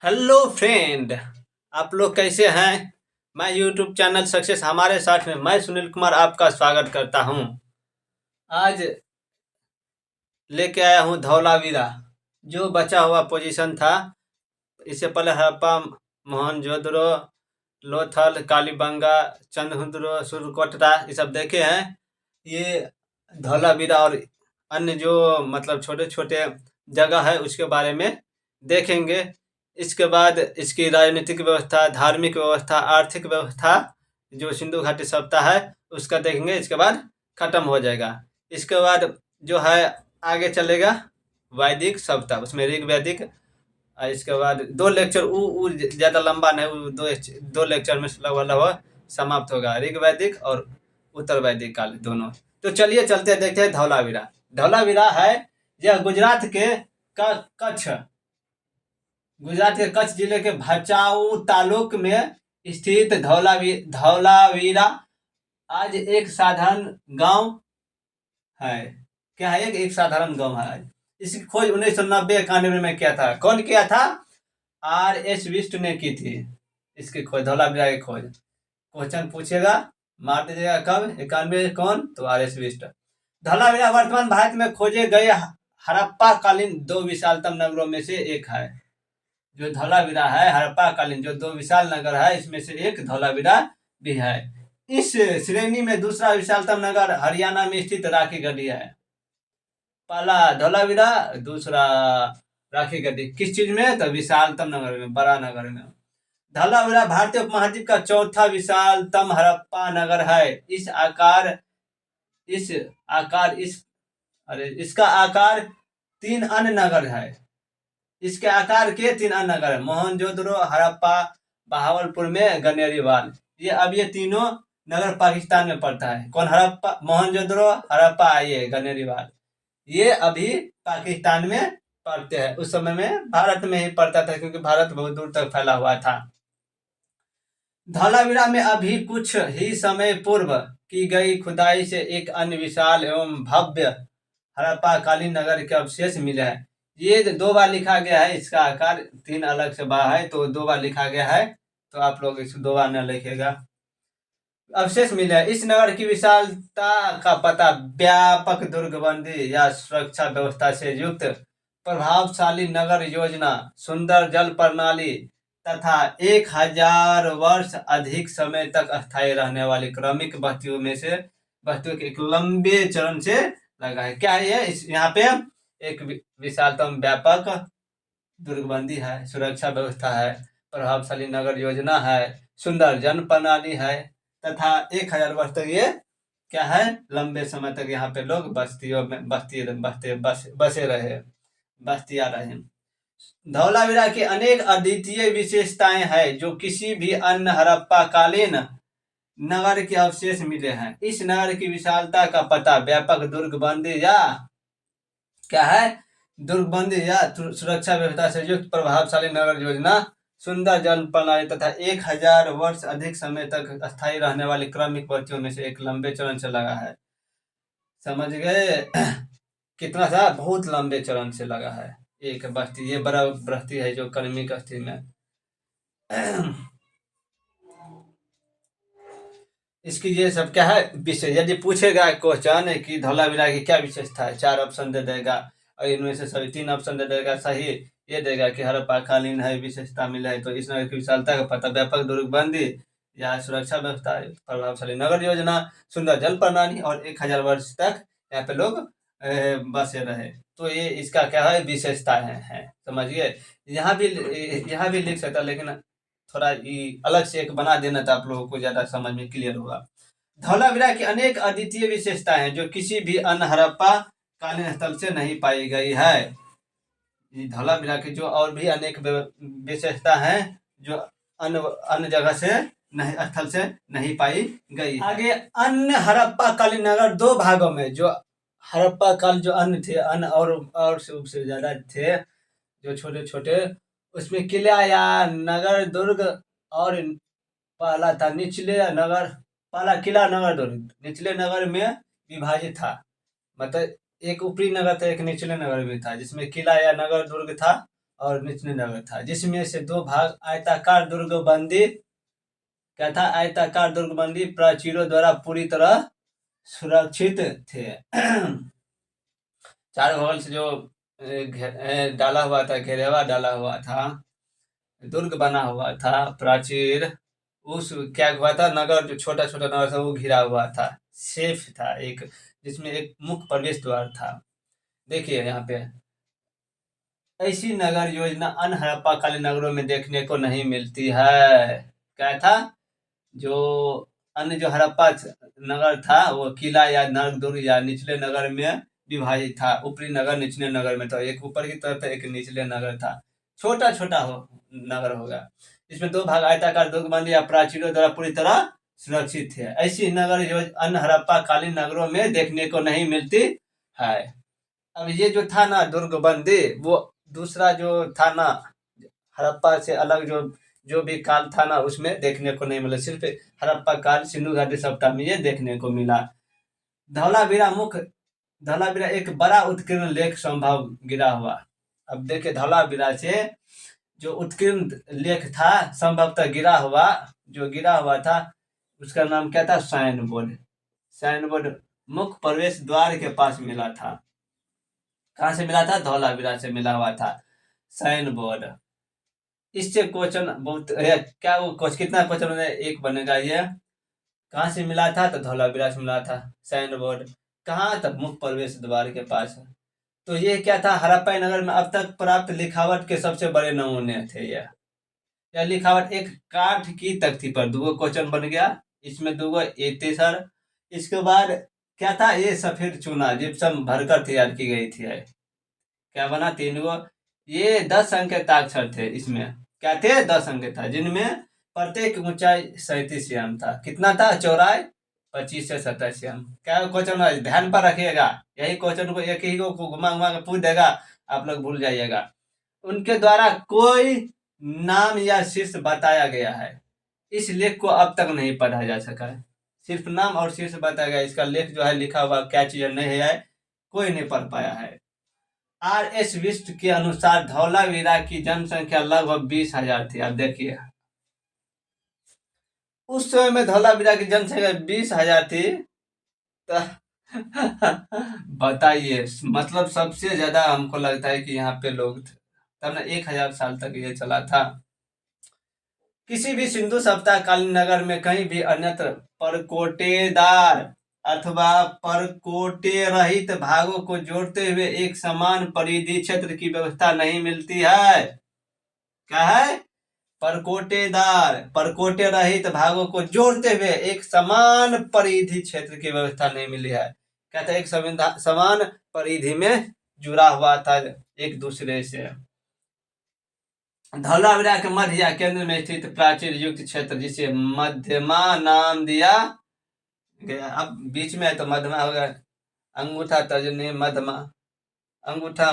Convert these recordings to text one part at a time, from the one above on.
Hello friend. आप लोग कैसे हैं? मैं यूट्यूब चैनल सक्सेस हमारे साथ में मैं सुनील कुमार आपका स्वागत करता हूं। आज लेके आया हूं धौलावीरा, जो बचा हुआ पोजीशन था। इससे पहले हड़प्पा, मोहनजोदड़ो, लोथल, कालीबंगा, चंद्रहुदड़ो, सुरकोटरा ये सब देखे हैं। ये धौलावीरा और अन्य जो मतलब छोटे छोटे जगह है उसके बारे में देखेंगे। इसके बाद इसकी राजनीतिक व्यवस्था, धार्मिक व्यवस्था, आर्थिक व्यवस्था, जो सिंधु घाटी सप्ताह है उसका देखेंगे। इसके बाद खत्म हो जाएगा। इसके बाद जो है आगे चलेगा वैदिक सप्ताह, उसमें ऋग वैदिक। और इसके बाद दो लेक्चर वो ज़्यादा लंबा नहीं, वो दो लेक्चर में लगभग लगभग समाप्त होगा, ऋग वैदिक और उत्तर वैदिक काल दोनों। तो चलिए चलते देखते हैं धौलावीरा। धौलावीरा है यह गुजरात के कच्छ, गुजरात के कच्छ जिले के भचाऊ तालुक में स्थित धौलावीरा आज एक साधारण गांव है। क्या है? एक साधारण गांव है आज। इसकी खोज 1990-91 में किया था। कौन किया था? R.S. बिष्ट ने की थी इसकी खोज, धौलावीरा की खोज। क्वेश्चन पूछेगा, मार दीजिएगा कब? 91 कौन? तो R.S. बिष्ट। धौलावीरा वर्तमान भारत में खोजे गए हड़प्पा कालीन दो विशालतम नगरों में से एक है। जो धौलावीरा है हड़प्पा कालीन जो दो विशाल नगर है, इसमें से एक धौलावीरा भी है। इस श्रेणी में दूसरा विशालतम नगर हरियाणा में स्थित राखी गढ़ी है। पहला धौलावीरा, दूसरा राखी गढ़ी। किस चीज में? तो विशालतम नगर में, बड़ा नगर में। धौलावीरा भारतीय उपमहाद्वीप का चौथा विशालतम हड़प्पा नगर है। इस आकार इस अरे इसका आकार तीन अन्य नगर है। इसके आकार के तीन अन्य नगर है, मोहनजोदड़ो, हड़प्पा, बहावलपुर में गनेरीवाल। ये तीनों नगर पाकिस्तान में पड़ता है। कौन? हड़प्पा, मोहनजोदड़ो, हड़प्पा, ये गनेरीवाल। ये अभी पाकिस्तान में पड़ते हैं। उस समय में भारत में ही पड़ता था, क्योंकि भारत बहुत दूर तक फैला हुआ था। धौलावीरा में अभी कुछ ही समय पूर्व की गई खुदाई से एक अन्य विशाल एवं भव्य हड़प्पा कालीन नगर के अवशेष मिले हैं। ये दो बार लिखा गया है, इसका आकार तीन अलग से बार है तो दो बार लिखा गया है, तो आप लोग इसको दो बार न लिखेगा। अवशेष मिले हैं। इस नगर की विशालता का पता व्यापक दुर्गबंदी या सुरक्षा व्यवस्था से युक्त प्रभावशाली नगर योजना, सुंदर जल प्रणाली तथा 1000 वर्ष अधिक समय तक अस्थायी रहने वाली क्रमिक बस्तियों के एक लंबे चरण से लगा है। क्या है ये? यहाँ पे एक विशालतम व्यापक दुर्गबंदी है, सुरक्षा व्यवस्था है, प्रभावशाली नगर योजना है, सुंदर जन प्रणाली है तथा 1000 वर्ष तक ये क्या है? लंबे समय तक यहाँ पे लोग बस्तियों में बसे रहे, बस्तियां रहे। धौलावीरा की अनेक अद्वितीय विशेषताएं हैं जो किसी भी अन्य हड़प्पा कालीन नगर के अवशेष मिले हैं। इस नगर की विशालता का पता व्यापक दुर्गबंदी या क्या है? दुर्गबंदी या सुरक्षा व्यवस्था से युक्त प्रभावशाली नगर योजना, सुंदर जल प्रणाली तथा 1000 वर्ष अधिक समय तक अस्थायी रहने वाली क्रमिक बस्तियों में से एक लंबे चरण से लगा है। समझ गए? कितना सा? बहुत लंबे चरण से लगा है एक बस्ती। ये बड़ा बस्ती है जो क्रमिक स्थिति में। इसकी ये सब क्या है विशेष? यदि पूछेगा क्वेश्चन कि धौलावीरा की क्या विशेषता है, 4 ऑप्शन दे देगा और इनमें से सभी 3 ऑप्शन दे देगा सही। ये देगा कि हड़प्पा कालीन है, विशेषता मिला है, तो इस नगर की विशालता का पता व्यापक दुर्गबंदी या सुरक्षा व्यवस्था, प्रभावशाली नगर योजना, सुंदर जल प्रणाली और 1000 वर्ष तक यहाँ पे लोग बसे रहे। तो ये इसका क्या है? विशेषता है। समझिए? यहाँ भी लिख सकता, लेकिन थोड़ा अलग से एक बना देना तो आप लोगों को ज्यादा समझ में क्लियर होगा। धौलावीरा की अनेक अद्वितीय विशेषताएं हैं जो किसी भी अन्य हड़प्पा कालीन स्थल से नहीं पाई गई है। धौलावीरा की जो और भी अनेक विशेषता हैं जो अन्य जगह से स्थल से नहीं पाई गई। आगे अन्य हड़प्पा कालीन नगर दो भागों में, जो हड़प्पा काल जो अन्य थे, अन्य और से ज्यादा थे, जो छोटे छोटे, उसमें किला या नगर दुर्ग और पहला था निचले नगर। पहला किला नगर दुर्ग निचले नगर में विभाजित था। मतलब एक ऊपरी नगर था, एक निचले नगर में था, जिसमें किला या नगर दुर्ग था और निचले नगर था, जिसमें से दो भाग आयताकार दुर्गबंदी क्या था, आयताकार दुर्गबंदी प्राचीरों द्वारा पूरी तरह सुरक्षित थे। चारों बगल से जो डाला हुआ था, घेरेवा डाला हुआ था, दुर्ग बना हुआ था, प्राचीर, उस क्या हुआ था, नगर जो छोटा छोटा नगर था वो घिरा हुआ था, सेफ था एक, जिसमें एक मुख्य प्रवेश द्वार था। देखिए यहाँ पे, ऐसी नगर योजना अन्य हड़प्पा कालीन नगरों में देखने को नहीं मिलती है। क्या था, जो अन्य जो हड़प्पा नगर था वो किला या नरक या निचले नगर में विभाजित था। ऊपरी नगर निचले नगर में था, एक ऊपर की तरफ था, एक निचले नगर था, छोटा छोटा नगर होगा। इसमें दो भाग आयताकार दुर्गबंदी या प्राचीरों द्वारा पूरी तरह सुरक्षित है। ऐसी नगर योजना अन्य हड़प्पा कालीन नगरों में देखने को नहीं मिलती है। अब ये जो था ना दुर्गबंदी, वो दूसरा जो था ना हड़प्पा से अलग जो जो भी काल था ना उसमें देखने को नहीं मिला, सिर्फ हड़प्पा काल सिंधु घाटी सभ्यता में ये देखने को मिला। धौलावीरा मुख्य, धौलावीरा एक बड़ा उत्कीर्ण लेख संभव गिरा हुआ। अब देखिए धौलावीरा से जो उत्कीर्ण लेख था संभवतः गिरा हुआ, जो गिरा हुआ था उसका नाम क्या था, साइन बोर्ड। साइन बोर्ड मुख्य प्रवेश द्वार के पास मिला था। कहाँ से मिला था, धौलावीरा से मिला हुआ था साइन बोर्ड। इससे क्वेश्चन बहुत क्या वो कितना क्वेश्चन एक बनेगा ये। कहाँ से मिला था, तो धौलावीरा से मिला था साइन बोर्ड। कहाँ, तब मुख्य प्रवेश द्वार के पास। तो ये क्या था, हड़प्पा नगर में अब तक प्राप्त लिखावट के सबसे बड़े नमूने थे ये। यह लिखावट एक काठ की तख्ती पर, दो क्वेश्चन बन गया इसमें, दो तेसर। इसके बाद क्या था, ये सफेद चूना जिप्सम भरकर तैयार की गई थी। क्या बना, तीन गो। ये 10 अंक के ताक्षर थे इसमें, क्या थे, 10 अंक था, जिनमें प्रत्येक ऊंचाई 37 एम था। कितना था, चौड़ाई 25 से 27 एम। क्या क्वेश्चन ध्यान पर रखिएगा, यही क्वेश्चन को एक ही को घुमा घुमा के पूछ देगा, आप लोग भूल जाइएगा। उनके द्वारा कोई नाम या शीर्ष बताया गया है, इस लेख को अब तक नहीं पढ़ा जा सका है। सिर्फ नाम और शीर्ष बताया गया, इसका लेख जो है लिखा हुआ क्या चीज नहीं है, कोई नहीं पढ़ पाया है। आर एस विस्ट के अनुसार धौलावीरा की जनसंख्या लगभग 20,000 थी। अब देखिए उस समय में धौलावीरा की जनसंख्या 20,000 थी, तो बताइए, मतलब सबसे ज्यादा हमको लगता है कि यहाँ पे लोग थे, तब ना 1,000 साल तक ये चला था। किसी भी सिंधु सभ्यता कालीन नगर में कहीं भी अन्यत्र परकोटेदार अथवा परकोटे रहित भागों को जोड़ते हुए एक समान परिधि क्षेत्र की व्यवस्था नहीं मिलती है। क्या है, परकोटेदार, परकोटे रहित भागों को जोड़ते हुए एक समान परिधि क्षेत्र की व्यवस्था नहीं मिली है। कहते हैं एक समान परिधि में जुड़ा हुआ था एक दूसरे से। धौलावीरा के मध्य या केंद्र में स्थित प्राचीर युक्त क्षेत्र जिसे मध्यमा नाम दिया गया। अब बीच में है तो मध्यमा होगा, अंगूठा तर्जनी मध्यमा, अंगूठा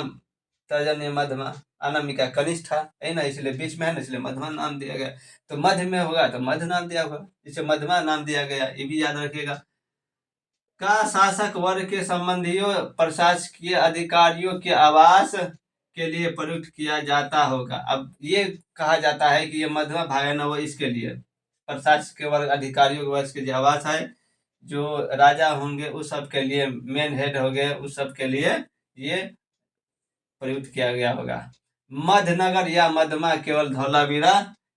तर्जनी मध्यमा, अनामिका कनिष्ठा है ना, इसलिए बीच में है ना, इसलिए मध्यमा नाम दिया गया। तो मध्य में होगा तो मध्य नाम दिया होगा, इसे मध्यमा नाम दिया गया, ये भी याद रखिएगा। का शासक वर्ग के संबंधियों प्रशासकीय अधिकारियों के आवास के लिए प्रयुक्त किया जाता होगा। अब ये कहा जाता है कि ये मध्यमा भाग है ना, वो इसके लिए प्रशासकीय वर्ग अधिकारियों के वर्ष के जो आवास है, जो राजा होंगे उस सब के लिए, मेन हेड हो गए उस सब के लिए ये प्रयुक्त किया गया होगा। मध्यनगर या मध्यमा केवल धौलावीरा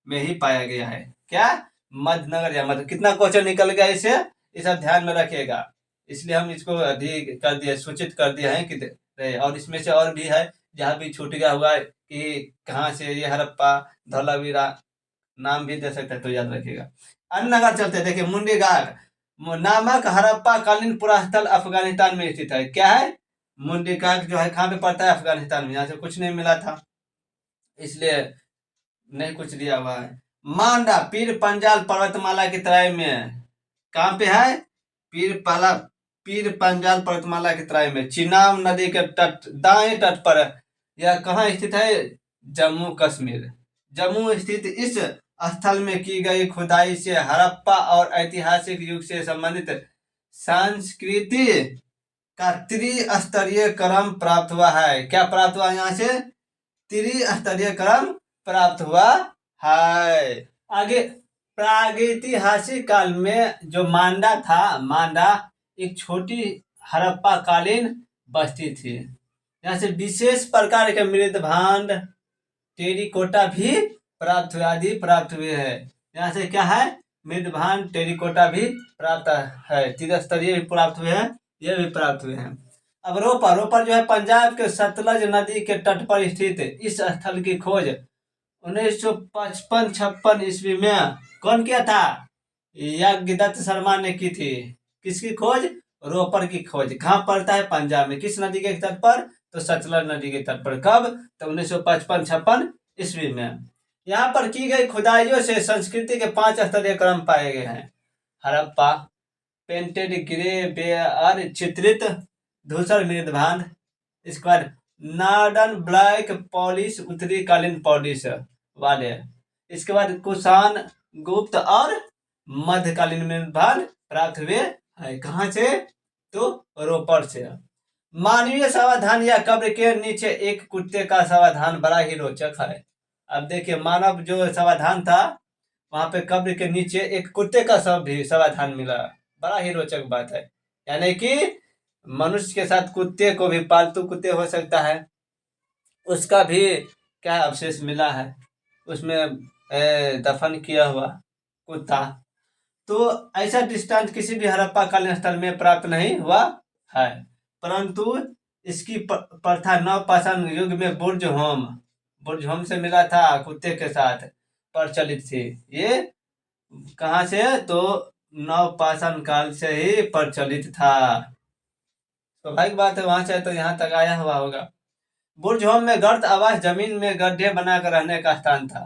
में ही पाया गया है। क्या, मध्यनगर या मध्य, कितना क्वेश्चन निकल गया इसे, ये सब ध्यान में रखिएगा, इसलिए हम इसको अधिक कर दिए, सूचित कर दिया है कि और इसमें से और भी है जहाँ भी छूट गया हुआ कि कहाँ से ये हड़प्पा धौलावीरा नाम भी दे सकते हैं, तो याद रखिएगा। अन्य नगर चलते हैं, देखिए मुंडीगाग नामक हड़प्पा कालीन पुरास्थल अफगानिस्तान में स्थित है। क्या है, मुंडीगाग जो है कहाँ पे पड़ता है, अफगानिस्तान में। यहाँ से कुछ नहीं मिला था इसलिए नहीं कुछ दिया हुआ है। मांडा पीर पंजाल पर्वतमाला की तराई में, कहाँ पे है, पीर पंजाल पर्वतमाला की तराई में, चिनाब नदी के तट दाएं तट पर। यह कहाँ स्थित है, जम्मू कश्मीर। जम्मू स्थित इस स्थल में की गई खुदाई से हड़प्पा और ऐतिहासिक युग से संबंधित संस्कृति का त्रिस्तरीय क्रम प्राप्त हुआ है। क्या प्राप्त हुआ यहाँ से, त्रिस्तरीय क्रम प्राप्त हुआ है। आगे, प्रागैतिहासिक काल में जो मांडा था, मांडा एक छोटी हड़प्पा कालीन बस्ती थी। यहाँ से विशेष प्रकार के मृद भांड, टेरिकोटा भी प्राप्त हुए, आदि प्राप्त हुए हैं। यहाँ से क्या है, मृद भांड, टेरिकोटा भी प्राप्त है, त्रिस्तरीय भी प्राप्त हुए हैं, ये भी प्राप्त हुए हैं। अब रोपर, रोपर जो है पंजाब के सतलज नदी के तट पर स्थित इस स्थल की खोज 1955-56 ईस्वी में कौन किया था, याज्ञदत्त शर्मा ने की थी। किसकी खोज, रोपर की खोज। कहाँ पड़ता है, पंजाब में। किस नदी के तट पर, तो सतलज नदी के तट पर। कब, तो 1955-56 ईस्वी में। यहाँ पर की गई खुदाइयों से संस्कृति के 5 स्तरीय क्रम पाए गए हैं। हड़प्पा, पेंटेड ग्रे बेयर चित्रित धूसर मृदभांड, इसके बाद नॉर्दर्न ब्लैक पॉलिश उत्तरी कालीन पॉलिश वाले, इसके बाद कुषाण, गुप्त और मध्यकालीन मृदभांड प्राप्त हुए है। कहाँ से, तो रोपर से। मानवीय समाधान या कब्र के नीचे एक कुत्ते का समाधान बड़ा ही रोचक है। अब देखिए, मानव जो समाधान था, वहां पे कब्र के नीचे एक कुत्ते का शव भी समाधान मिला। बड़ा ही रोचक बात है। यानी कि मनुष्य के साथ कुत्ते को भी, पालतू कुत्ते हो सकता है, उसका भी क्या अवशेष मिला है, उसमें दफन किया हुआ कुत्ता। तो ऐसा दृष्टांत किसी भी हड़प्पा कालीन स्थल में प्राप्त नहीं हुआ है, परंतु इसकी प्रथा नवपाषाण युग में बुर्ज होम से मिला था, कुत्ते के साथ प्रचलित थी। ये कहाँ से, तो नवपाषाण काल से ही प्रचलित था। स्वाभाविक बात है, वहां से तो यहाँ तक आया हुआ होगा। बुर्ज होम में गर्त आवास जमीन में गड्ढे बनाकर रहने का स्थान था।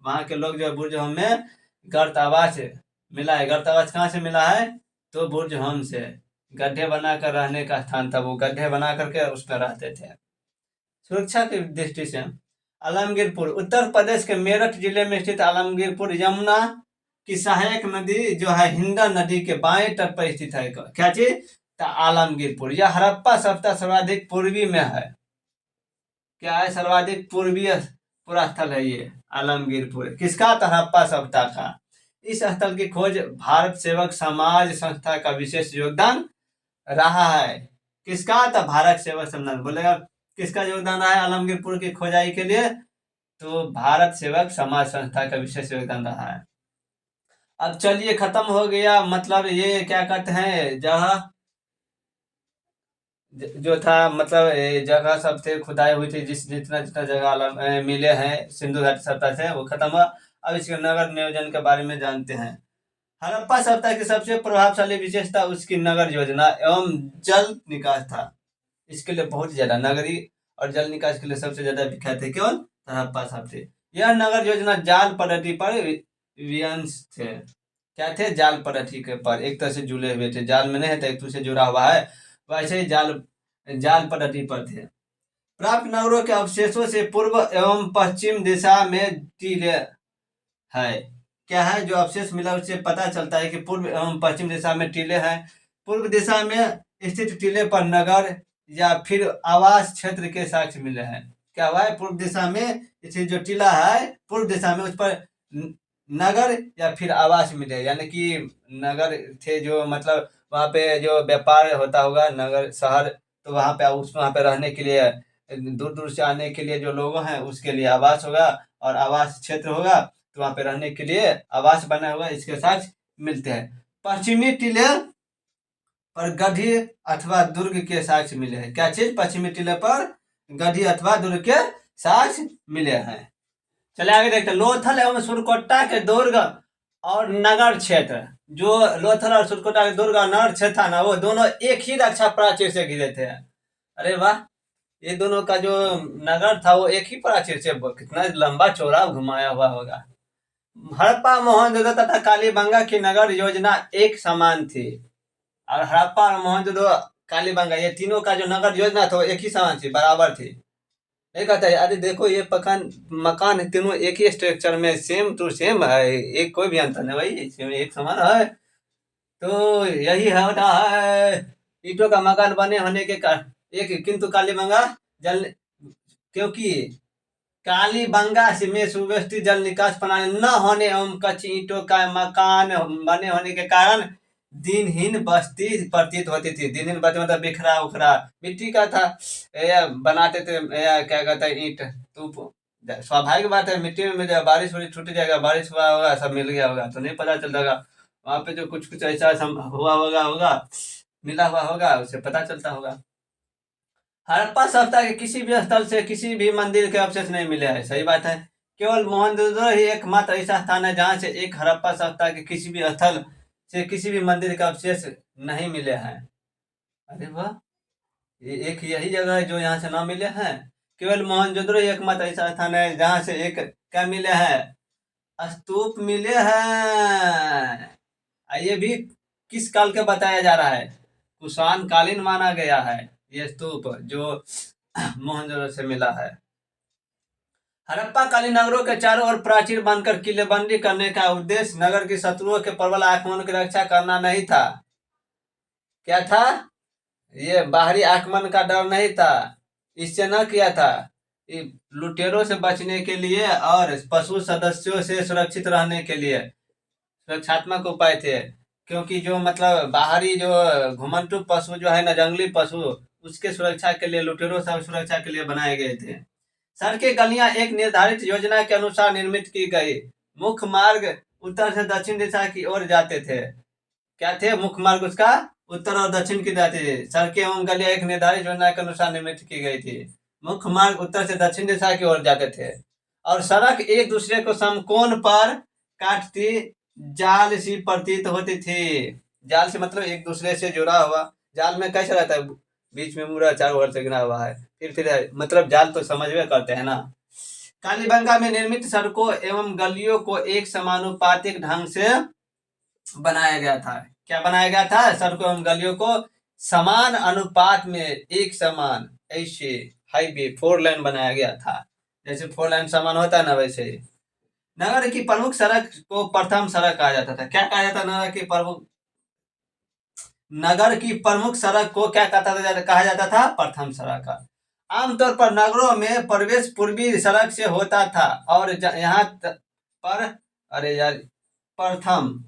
वहां के लोग जो बुर्ज होम में गर्त आवास मिला है। गर्त आवास कहाँ से मिला है, तो बुर्ज होम से। गड्ढे बनाकर रहने का स्थान था, वो गड्ढे बना करके उसमें रहते थे। सुरक्षा की दृष्टि से आलमगीरपुर, उत्तर प्रदेश के मेरठ जिले में स्थित आलमगीरपुर यमुना की सहायक नदी जो है, हिंडा नदी के बाएं तट पर स्थित है। क्या चीज, तो आलमगीरपुर। यह हड़प्पा सभ्यता सर्वाधिक पूर्वी में है। क्या है, सर्वाधिक पूर्वीय पूरा स्थल है ये आलमगीरपुर। किसका, तो हड़प्पा सभ्यता का। इस स्थल की खोज भारत सेवक समाज संस्था का विशेष योगदान रहा है। किसका, तो भारत सेवक संस्थान। बोलेगा किसका योगदान रहा है आलमगीरपुर की खोजाई के लिए, तो भारत सेवक समाज संस्था का विशेष योगदान रहा है। अब चलिए, खत्म हो गया। मतलब ये क्या कहते हैं, जगह जो था, मतलब जगह सब थे, खुदाई हुई थी, जितना जितना जगह मिले हैं सिंधु घाटी सभ्यता से, वो खत्म हुआ। अब इसके नगर नियोजन के बारे में जानते हैं। हड़प्पा सभ्यता की सबसे प्रभावशाली विशेषता उसकी नगर योजना एवं जल निकास था। इसके लिए बहुत ज्यादा नगरी और जल निकास के लिए सबसे ज्यादा विख्यात है कौन, हड़प्पा सभ्यता। यह नगर योजना जाल पद्धति पर वियंस थे। क्या थे, जाल पद्धति के पर एक तरह से जुड़े हुए थे। जाल में नहीं है तो एक दूसरे से जुड़ा हुआ है, वैसे ही जाल जाल पद्धति पर थे। प्राप्त नगरों के अवशेषों से पूर्व एवं पश्चिम दिशा में टीले है। क्या है, जो अवशेष मिला उससे पता चलता है कि पूर्व एवं पश्चिम दिशा में टीले हैं। पूर्व दिशा में स्थित टीले पर नगर या फिर आवास क्षेत्र के साक्ष्य मिले हैं। क्या हुआ है, पूर्व दिशा में स्थित जो टीला है, पूर्व दिशा में उस पर नगर या फिर आवास मिले, यानी कि नगर थे जो, मतलब वहाँ पे जो व्यापार होता होगा, नगर शहर, तो वहाँ पे वहाँ पे रहने के लिए, दूर दूर से आने के लिए जो लोग हैं उसके लिए आवास होगा, और आवास क्षेत्र होगा, तो वहाँ पे रहने के लिए आवास बना हुआ, इसके साथ मिलते हैं। पश्चिमी टीले पर गढ़ी अथवा दुर्ग के साक्ष्य मिले हैं। क्या चीज, पश्चिमी टीले पर गढ़ी अथवा दुर्ग के साक्ष्य मिले हैं। चले आगे देखते हैं। लोथल एवं सुरकोटा के दुर्ग और नगर क्षेत्र, जो लोथल और सुरकोटा के दुर्ग और नगर क्षेत्र था ना, वो दोनों एक ही रक्षा प्राचीर से घिरे थे। अरे वाह, ये दोनों का जो नगर था वो एक ही प्राचीर से, कितना लंबा चौड़ा घुमाया हुआ होगा। हड़प्पा, मोहनजोदड़ो तथा कालीबंगा की नगर योजना एक समान थी। और हड़प्पा और मोहनजोदड़ो, कालीबंगा, ये तीनों का जो नगर योजना था वो एक ही समान थी, बराबर थी। नहीं कहता है, अरे देखो ये मकान है, तीनों एक ही स्ट्रक्चर में सेम टू सेम है, एक कोई भी अंतर नहीं भाई, सेम एक समान है। तो यही होता है, ईंटों का मकान बने होने के कारण एक, किंतु कालीबंगा जल, क्योंकि कालीबंगा में सुव्यवस्थित जल निकास प्रणाली न होने एवं कच्ची ईंटों का मकान बने होने के कारण दिनहीन बस्ती प्रतीत होती थी। दिनहीन बस्ती मतलब बिखरा उखरा मिट्टी का था, बनाते थे, क्या कहते हैं, ईंट। तो स्वाभाविक बात है, मिट्टी में मिल जाएगा, बारिश हो छूट जाएगा, बारिश हुआ होगा, सब मिल गया होगा तो नहीं पता चल जाएगा। वहां पे जो कुछ कुछ ऐसा हुआ होगा मिला हुआ होगा, उसे पता चलता होगा। हड़प्पा सभ्यता के किसी भी स्थल से किसी भी मंदिर के अवशेष नहीं मिले हैं, सही बात है। केवल मोहनजोदड़ो ही एकमात्र ऐसा स्थान है जहां से एक हड़प्पा सभ्यता के किसी भी स्थल से किसी भी मंदिर के अवशेष नहीं मिले हैं। अरे वाह, ये एक यही जगह है जो यहाँ से ना मिले हैं। केवल मोहनजोदड़ो ही एकमात्र ऐसा स्थान है जहां से एक क्या मिले हैं, स्तूप मिले हैं। ये भी किस काल के बताया जा रहा है, कुषाण कालीन माना गया है ये स्तूप जो मोहनजोदड़ो से मिला है। हड़प्पा कालीन नगरों के चारों ओर प्राचीर बांधकर किलेबंदी करने का उद्देश्य नगर की शत्रुओं के प्रबल आक्रमण की रक्षा करना नहीं था। क्या था, ये बाहरी आक्रमण का डर नहीं था, इससे न किया था। ये लुटेरों से बचने के लिए और पशु सदस्यों से सुरक्षित रहने के लिए सुरक्षात्मक उपाय थे। क्योंकि जो मतलब बाहरी जो घुमंतु पशु जो है ना, जंगली पशु, उसके सुरक्षा के लिए, लुटेरों से सुरक्षा के लिए बनाए गए थे। सड़कें गलियां एक निर्धारित योजना के अनुसार निर्मित की गई। मुख्य मार्ग उत्तर से दक्षिण दिशा की ओर जाते थे। क्या थे मुख्य मार्ग, उसका उत्तर और दक्षिण की जाती थी। सड़कें एवं गलियां एक निर्धारित योजना के अनुसार निर्मित की गई थी। मुख्य मार्ग उत्तर से दक्षिण दिशा की ओर जाते थे और सड़क एक दूसरे को समकोण पर काटती जाल सी प्रतीत होती थी। जाल से मतलब एक दूसरे से जुड़ा हुआ। जाल में कैसा रहता है, बीच में पूरा चारों ओर से घिरा हुआ है, फिर है, मतलब जाल तो समझ में करते हैं ना। कालीबंगा में निर्मित सड़कों एवं गलियों को एक समानुपातिक ढंग से बनाया गया था। क्या बनाया गया था, सड़कों एवं गलियों को समान अनुपात में एक समान ऐसे हाईवे 4 लाइन बनाया गया था। जैसे 4 लाइन समान होता है ना, वैसे ही। नगर की प्रमुख सड़क को प्रथम सड़क कहा जाता था। क्या कहा जाता, नगर की प्रमुख सड़क को क्या कहा जाता था, प्रथम सड़क। आमतौर पर नगरों में प्रवेश पूर्वी सड़क से होता था और यहाँ पर, अरे यार, प्रथम,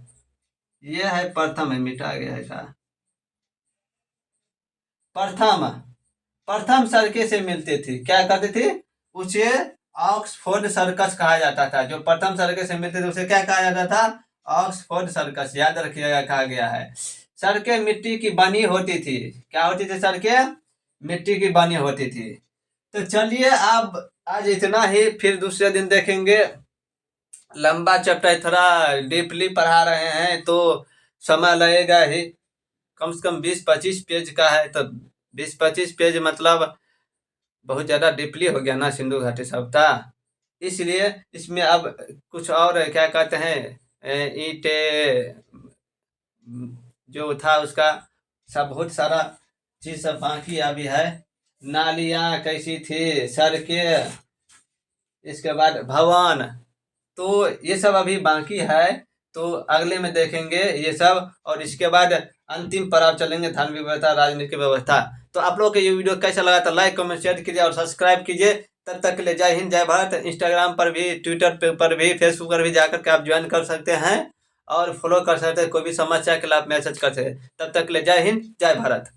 ये है प्रथम है, मिटा गया है का, प्रथम सड़कें से मिलती थी। क्या करती थी, उसे ऑक्सफोर्ड सर्कस कहा जाता था। जो प्रथम सड़कें से मिलती थी उसे क्या कहा जाता था, ऑक्सफोर्ड सर्कस। याद रखिएगा, कहा गया है। सड़कें मिट्टी की बनी होती थी। क्या होती थी, सड़कें मिट्टी की बनी होती थी। तो चलिए अब आज इतना ही, फिर दूसरे दिन देखेंगे। लंबा चैप्टर थोड़ा डीपली पढ़ा रहे हैं तो समय लगेगा ही, कम से कम 20-25 पेज का है। तो 20-25 पेज मतलब बहुत ज़्यादा डीपली हो गया ना सिंधु घाटी सभ्यता। इसलिए इसमें अब कुछ और क्या कहते हैं, ईंटे जो था उसका सब बहुत सारा चीज़ सब बाकी अभी है। नालियाँ कैसी थी, सड़कें, इसके बाद भवन, तो ये सब अभी बाकी है। तो अगले में देखेंगे ये सब, और इसके बाद अंतिम पड़ाव चलेंगे धार्मिक व्यवस्था, राजनीतिक व्यवस्था। तो आप लोग को ये वीडियो कैसा लगा तो लाइक कमेंट शेयर कीजिए और सब्सक्राइब कीजिए। तब तक के लिए जय हिंद जय भारत। इंस्टाग्राम पर भी, ट्विटर पर भी, फेसबुक पर भी जाकर के आप ज्वाइन कर सकते हैं और फॉलो कर सकते हैं। कोई भी समस्या के लिए आप मैसेज कर सकते हैं। तब तक के लिए जय हिंद जय भारत।